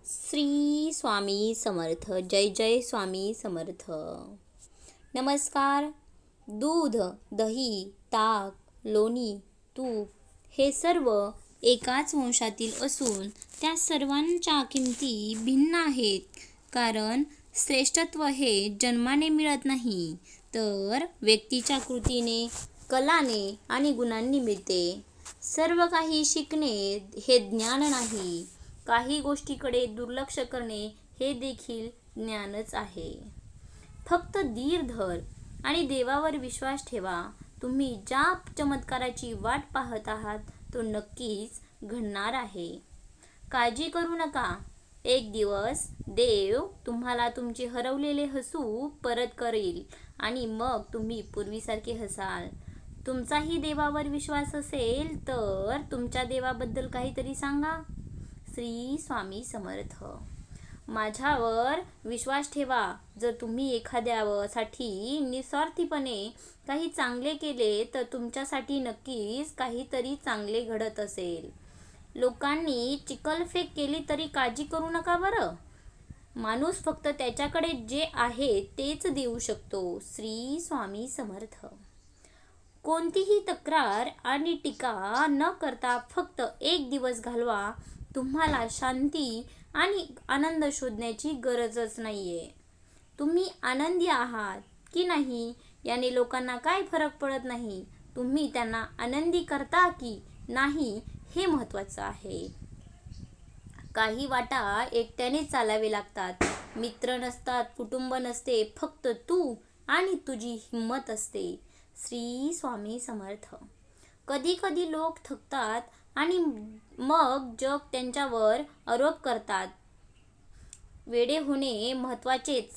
श्री स्वामी समर्थ. जय जय स्वामी समर्थ. नमस्कार. दूध, दही, ताक, लोणी, तूप हे सर्व एकाच वंशातील असून त्या सर्वांच्या किमती भिन्न आहेत. कारण श्रेष्ठत्व हे जन्माने मिळत नाही, तर व्यक्तीच्या कृतीने, कलाने आणि गुणांनी मिळते. सर्व काही शिकणे हे ज्ञान नाही. काही गोष्टीकडे दुर्लक्ष करणे हे देखील ज्ञानच आहे. फक्त धीर धर आणि देवावर विश्वास ठेवा. तुम्ही ज्या चमत्काराची वाट पाहत आहात तो नक्कीच घडणार आहे. काळजी करू नका. एक दिवस देव तुम्हाला तुमचे हरवलेले हसू परत करेल आणि मग तुम्ही पूर्वीसारखे हसाल. तुमचाही देवावर विश्वास असेल तर तुमच्या देवाबद्दल काहीतरी सांगा. श्री स्वामी समर्थ. माझ्यावर विश्वास ठेवा. जर तुम्ही एखाद्यासाठी निस्वार्थीपणे काही चांगले केले तर तुमच्यासाठी नक्कीच काहीतरी चांगले घडत असेल. लोकांनी चिखलफेक केली तरी काळजी करू नका बरं. माणूस फक्त त्याच्याकडे जे आहे तेच देऊ शकतो. श्री स्वामी समर्थ. कोणतीही तक्रार आणि टीका न करता फक्त एक दिवस घालवा. तुम्हाला शांती आणि आनंद शोधण्याची गरजच नाहीये. तुम्ही आनंदी आहात की नाही याने लोकांना काय फरक पडत नाही. तुम्ही त्यांना आनंदी करता की नाही हे महत्त्वाचं आहे. काही वाटा एकट्यानेच चालावे लागतात. मित्र नसतात, कुटुंब नसते, फक्त तू आणि तुझी हिंमत असते. श्री स्वामी समर्थ. कधी कधी लोक थकतात आणि मग जग त्यांच्यावर आरोप करतात. वेडे होणे महत्त्वाचेच.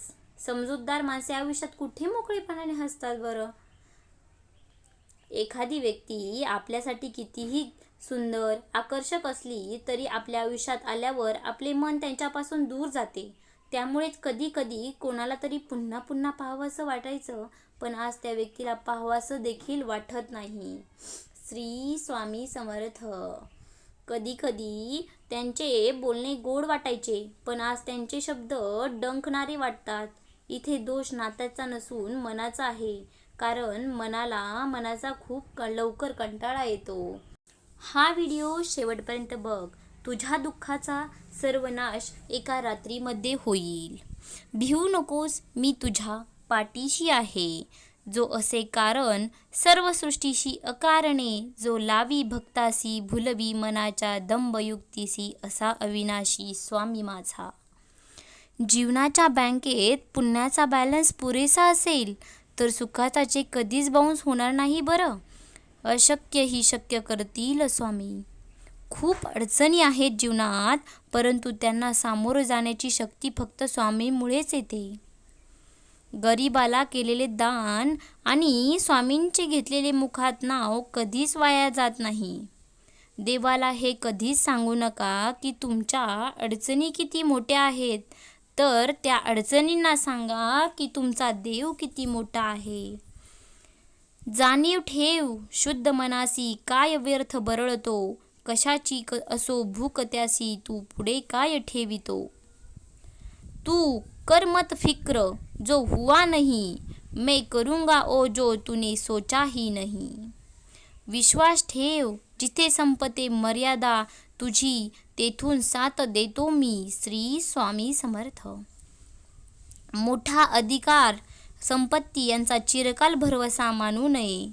समजूतदार माणसे आयुष्यात कुठे मोकळेपणाने हसतात बरं. एखादी व्यक्ती आपल्यासाठी कितीही सुंदर, आकर्षक असली तरी आपल्या आयुष्यात आल्यावर आपले मन त्यांच्यापासून दूर जाते. त्यामुळेच कधी कधी कोणाला तरी पुन्हा पुन्हा पाहावंसं वाटायचं, पण आज त्या व्यक्तीला पाहावंसं देखील वाटत नाही. श्री स्वामी समर्थ. कधी कधी त्यांचे बोलणे गोड वाटायचे, पण आज त्यांचे शब्द डंखणारे वाटतात. इथे दोष नात्याचा नसून मनाचा आहे. कारण मनाचा खूप लवकर कंटाळा येतो. हा व्हिडिओ शेवटपर्यंत बघ. तुझ्या दुःखाचा सर्वनाश एका रात्रीमध्ये होईल. भिवू नकोस, मी तुझ्या पाठीशी आहे. जो असे कारण सर्व सृष्टीशी अकारणे, जो लावी भक्तासी भुलवी मनाच्या दंभयुक्तीसी, असा अविनाशी स्वामी माझा. जीवनाच्या बँकेत पुण्याचा बॅलन्स पुरेसा असेल तर सुखाचा चेक कधीच बाउन्स होणार नाही बरं. अशक्य ही शक्य करतील स्वामी. खूप अडचणी आहेत जीवनात, परंतु त्यांना सामोरं जाण्याची शक्ती फक्त स्वामींमुळेच येते. गरिबाला केलेले दान आणि स्वामींचे घेतलेले मुखात नाव कधीच वाया जात नाही. देवाला हे कधीच सांगू नका की तुमच्या अडचणी किती मोठ्या आहेत, तर त्या अडचणींना सांगा की तुमचा देव किती मोठा आहे. जाणीव ठेव शुद्ध मनासी, काय व्यर्थ बरळतो. कशाची असो भूक त्यासी, तू पुढे काय ठेवितो. तू कर मत फिक्र जो हुआ नहीं, मैं करूँगा ओ जो तूने सोचा ही नहीं. विश्वास ठेव जिथे संपते मर्यादा तुझी, तेथून साथ देतो मी. श्री स्वामी समर्थ. मोठा अधिकार, संपत्ती यांचा चिरकाल भरवसा मानू नये.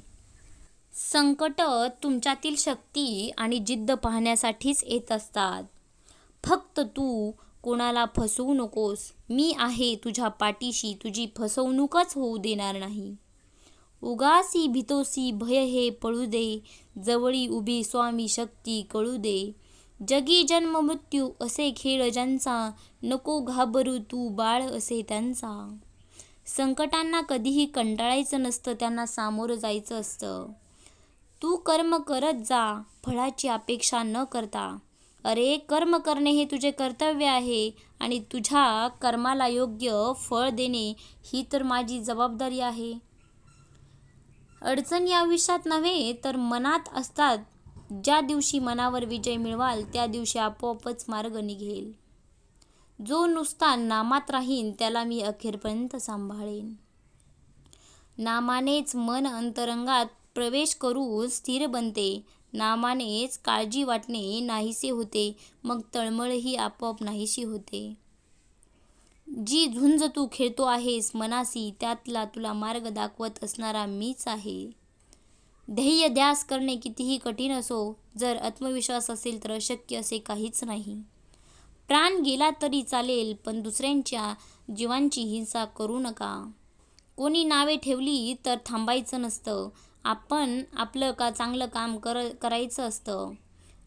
संकट तुमच्यातील शक्ती आणि जिद्द पाहण्यासाठीच येत असतात. फक्त तू कोणाला फसवू नकोस. मी आहे तुझ्या पाठीशी. तुझी फसवणूकच होऊ देणार नाही. उगासी भीतोसी भय हे पळू दे, जवळी उभी स्वामी शक्ती कळू दे. जगी जन्म मृत्यू असे खेळ ज्यांचा, नको घाबरू तू बाळ असे त्यांचा. संकटांना कधीही कंटाळायचं नसतं, त्यांना सामोरं जायचं असतं. तू कर्म करत जा फळाची अपेक्षा न करता. अरे कर्म करणे हे तुझे कर्तव्य आहे आणि तुझ्या कर्माला योग्य फळ देणे ही तर माझी जबाबदारी आहे. अडचणी आयुष्यात नव्हे तर मनात असतात. ज्या दिवशी मनावर विजय मिळवाल त्या दिवशी आपोआपच मार्ग निघेल. जो नुसता नामात राहीन त्याला मी अखेरपर्यंत सांभाळेन. नामानेच मन अंतरंगात प्रवेश करून स्थिर बनते. नामानेच काळजी वाटणे नाहीसे होते. मग तळमळही आपोआप नाहीशी होते. जी झुंज तू खेळतो आहेस मनासी, त्यातला तुला मार्ग दाखवत असणारा मीच आहे. ध्येय ध्यास करणे कितीही कठीण असो, जर आत्मविश्वास असेल तर अशक्य असे काहीच नाही. प्राण गेला तरी चालेल, पण दुसऱ्यांच्या जीवांची हिंसा करू नका. कोणी नावे ठेवली तर थांबायचं नसतं. आपण आपलं चांगलं काम करायचं असतं.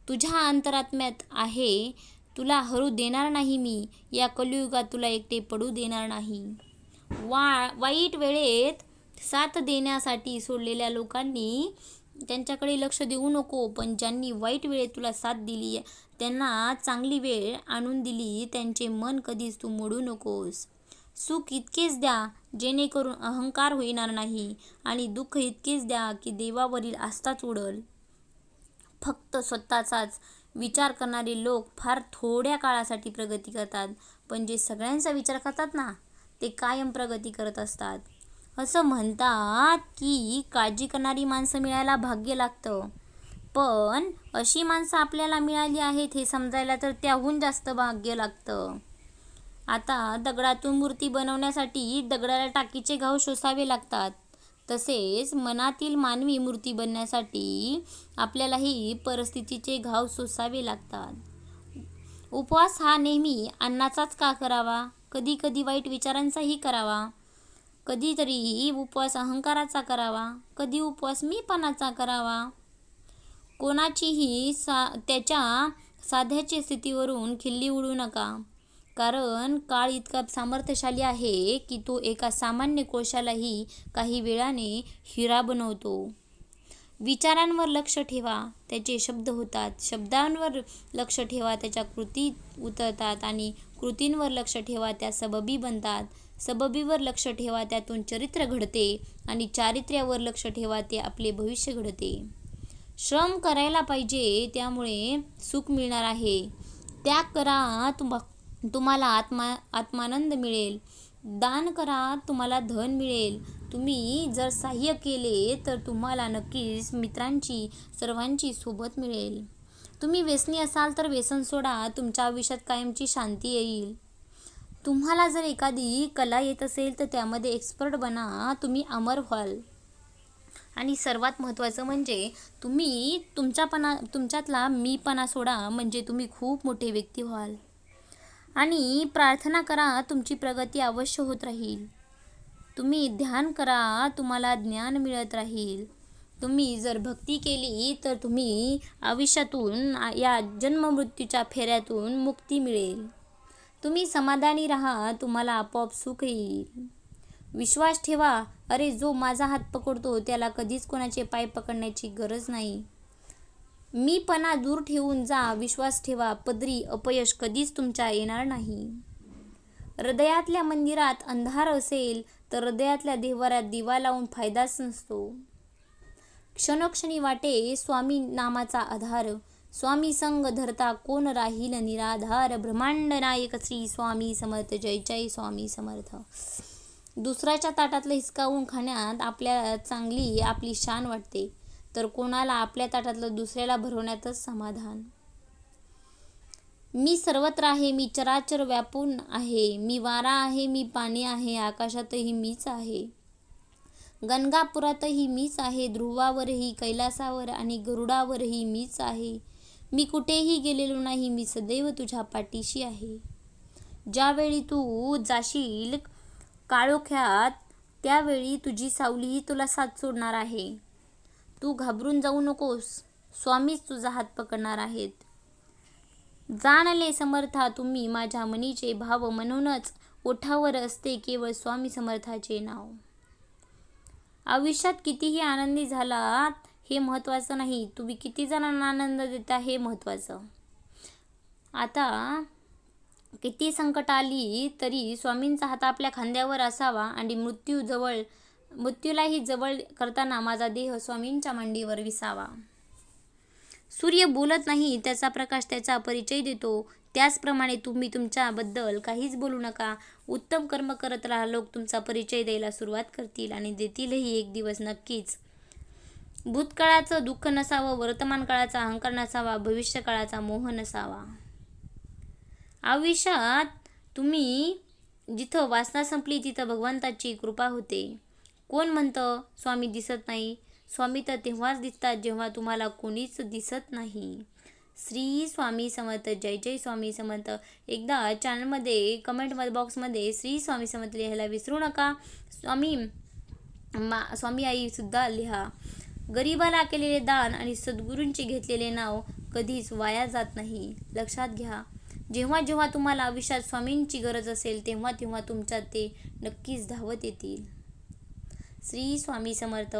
तुझ्या अंतरात्म्यात आहे, तुला हरू देणार नाही मी. या कलियुगात तुला एकटे पडू देणार नाही. वाईट वेळेत साथ देण्यासाठी सोडलेल्या लोकांनी त्यांच्याकडे लक्ष देऊ नको, पण ज्यांनी वाईट वेळेत तुला साथ दिली, त्यांना चांगली वेळ आणून दिली, त्यांचे मन कधीच तू मोडू नकोस. सुख इतकेच द्या जेणेकरून अहंकार होणार नाही, आणि दुःख इतकेच द्या की देवावरील आस्थाच उडल. फक्त स्वतःचाच विचार करणारे लोक फार थोड्या काळासाठी प्रगती करतात, पण जे सगळ्यांचा विचार करतात ना, ते कायम प्रगती करत असतात. असं म्हणतात की काळजी करणारी माणसं मिळायला भाग्य लागतं, पण अशी माणसं आपल्याला मिळाली आहेत हे समजायला तर त्याहून जास्त भाग्य लागतं. आता दगडातून मूर्ती बनवण्यासाठी दगडाला टाकीचे घाव सोसावे लागतात, तसेच मनातील मानवी मूर्ती बनण्यासाठी आपल्यालाही परिस्थितीचे घाव सोसावे लागतात. उपवास हा नेहमी अन्नाचाच का करावा? कधी कधी वाईट विचारांचाही करावा. कधीतरी उपवास अहंकाराचा करावा. कधी उपवास मीपणाचा करावा. कोणाचीही त्याच्या साध्याच्या स्थितीवरून खिल्ली उडू नका, कारण काळ इतका सामर्थ्यशाली आहे की तो एका सामान्य कोळशालाही काही वेळाने हिरा बनवतो. विचारांवर लक्ष ठेवा, त्याचे शब्द होतात. शब्दांवर लक्ष ठेवा, त्याच्या कृती उतरतात. आणि कृतींवर लक्ष ठेवा, त्या सबबी बनतात. सबबीवर लक्ष ठेवा, त्यातून चरित्र घडते. आणि चारित्र्यावर लक्ष ठेवा, ते आपले भविष्य घडते. श्रम करायला पाहिजे, त्यामुळे सुख मिळणार आहे. त्याग करा, तुम्हाला आत्मानंद मिळेल. दान करा, तुम्हाला धन मिळेल. तुम्ही जर सहाय्य केले तर तुम्हाला नक्कीच मित्रांची, सर्वांची सोबत मिळेल. तुम्ही व्यसनी असाल तर व्यसन सोडा, तुमच्या आयुष्यात कायमची शांती येईल. तुम्हाला जर एखादी कला येत असेल तर त्यामध्ये एक्सपर्ट बना, तुम्ही अमर व्हाल. आणि सर्वात महत्त्वाचं म्हणजे तुम्ही तुमच्यातला मीपणा सोडा, म्हणजे तुम्ही खूप मोठे व्यक्ती व्हाल. आणि प्रार्थना करा, तुमची प्रगती अवश्य होत राहील. तुम्ही ध्यान करा, तुम्हाला ज्ञान मिळत राहील. तुम्ही जर भक्ती केली तर तुम्ही आयुष्यातून, या जन्ममृत्यूच्या फेऱ्यातून मुक्ती मिळेल. तुम्ही समाधानी राहा, तुम्हाला आपोआप सुख येईल. विश्वास ठेवा, अरे जो माझा हात पकडतो त्याला कधीच कोणाचे पाय पकडण्याची गरज नाही. मीपणा दूर ठेवून जा, विश्वास ठेवा, पदरी अपयश कधीच तुमच्या येणार नाही. हृदयातल्या मंदिरात अंधार असेल तर हृदयातल्या देव्हाऱ्यात दिवा लावून फायदाच नसतो. क्षणोक्षणी वाटे स्वामी नामाचा आधार, स्वामी संग धरता कोण राहील निराधार. ब्रह्मांड नायक श्री स्वामी समर्थ, जय जय स्वामी समर्थ. दुसऱ्याच्या ताटातलं हिसकावून खाण्यात आपल्याला चांगली आपली शान वाटते, तर कोणाला आपल्या ताटातलं दुसऱ्याला भरवण्यातच समाधान. मी सर्वत्र आहे, मी चराचर व्यापून आहे. मी वारा आहे, मी पाणी आहे, आकाशातही मीच आहे. गणगापुरातही मीच आहे, ध्रुवावरही, कैलासावर आणि गरुडावरही मीच आहे. मी कुठेही गेलेलो नाही, मी सदैव तुझ्या पाठीशी आहे. ज्यावेळी तू जाशील काळोख्यात, त्यावेळी तुझी सावलीही तुला साथ सोडणार आहे. तू घाबरून जाऊ नकोस, स्वामीच तुझा हात पकडणार आहेत. जाणले समर्था तुम्ही माझ्या मनीचे भाव, म्हणूनच ओठावर असते केवळ स्वामी समर्थाचे नाव. आयुष्यात कितीही आनंदी झालात हे महत्त्वाचं नाही, तुम्ही किती जणांना आनंद देता हे महत्त्वाचं. आता किती संकट आली तरी स्वामींचा हात आपल्या खांद्यावर असावा, आणि मृत्यूलाही जवळ करताना माझा देह स्वामींच्या मांडीवर विसावा. सूर्य बोलत नाही, त्याचा प्रकाश त्याचा परिचय देतो. त्याचप्रमाणे तुम्ही तुमच्याबद्दल काहीच बोलू नका. उत्तम कर्म करत राहा. लोक तुमचा परिचय द्यायला सुरुवात करतील आणि देतीलही एक दिवस नक्कीच. भूतकाळाचं दुःख नसावं, वर्तमान काळाचा अहंकार नसावा, भविष्यकाळाचा मोह नसावा. आयुष्यात तुम्ही जिथं वासना संपली तिथं भगवंताची कृपा होते. कोण म्हणतं स्वामी दिसत नाही? स्वामी तर तेव्हाच दिसतात जेव्हा तुम्हाला कोणीच दिसत नाही. श्री स्वामी समर्थ. जय जय स्वामी समर्थ. एकदा चॅनलमध्ये कमेंट बॉक्समध्ये श्री स्वामी समर्थ लिहायला विसरू नका. स्वामी आई सुद्धा लिहा. गरिबाला केलेले दान आणि सद्गुरूंचे घेतलेले नाव कधीच वाया जात नाही. लक्षात घ्या. जेव्हा जेव्हा तुम्हाला आयुष्यात स्वामींची गरज असेल तेव्हा तेव्हा तुमच्यात ते नक्कीच धावत येतील. श्री स्वामी समर्थ.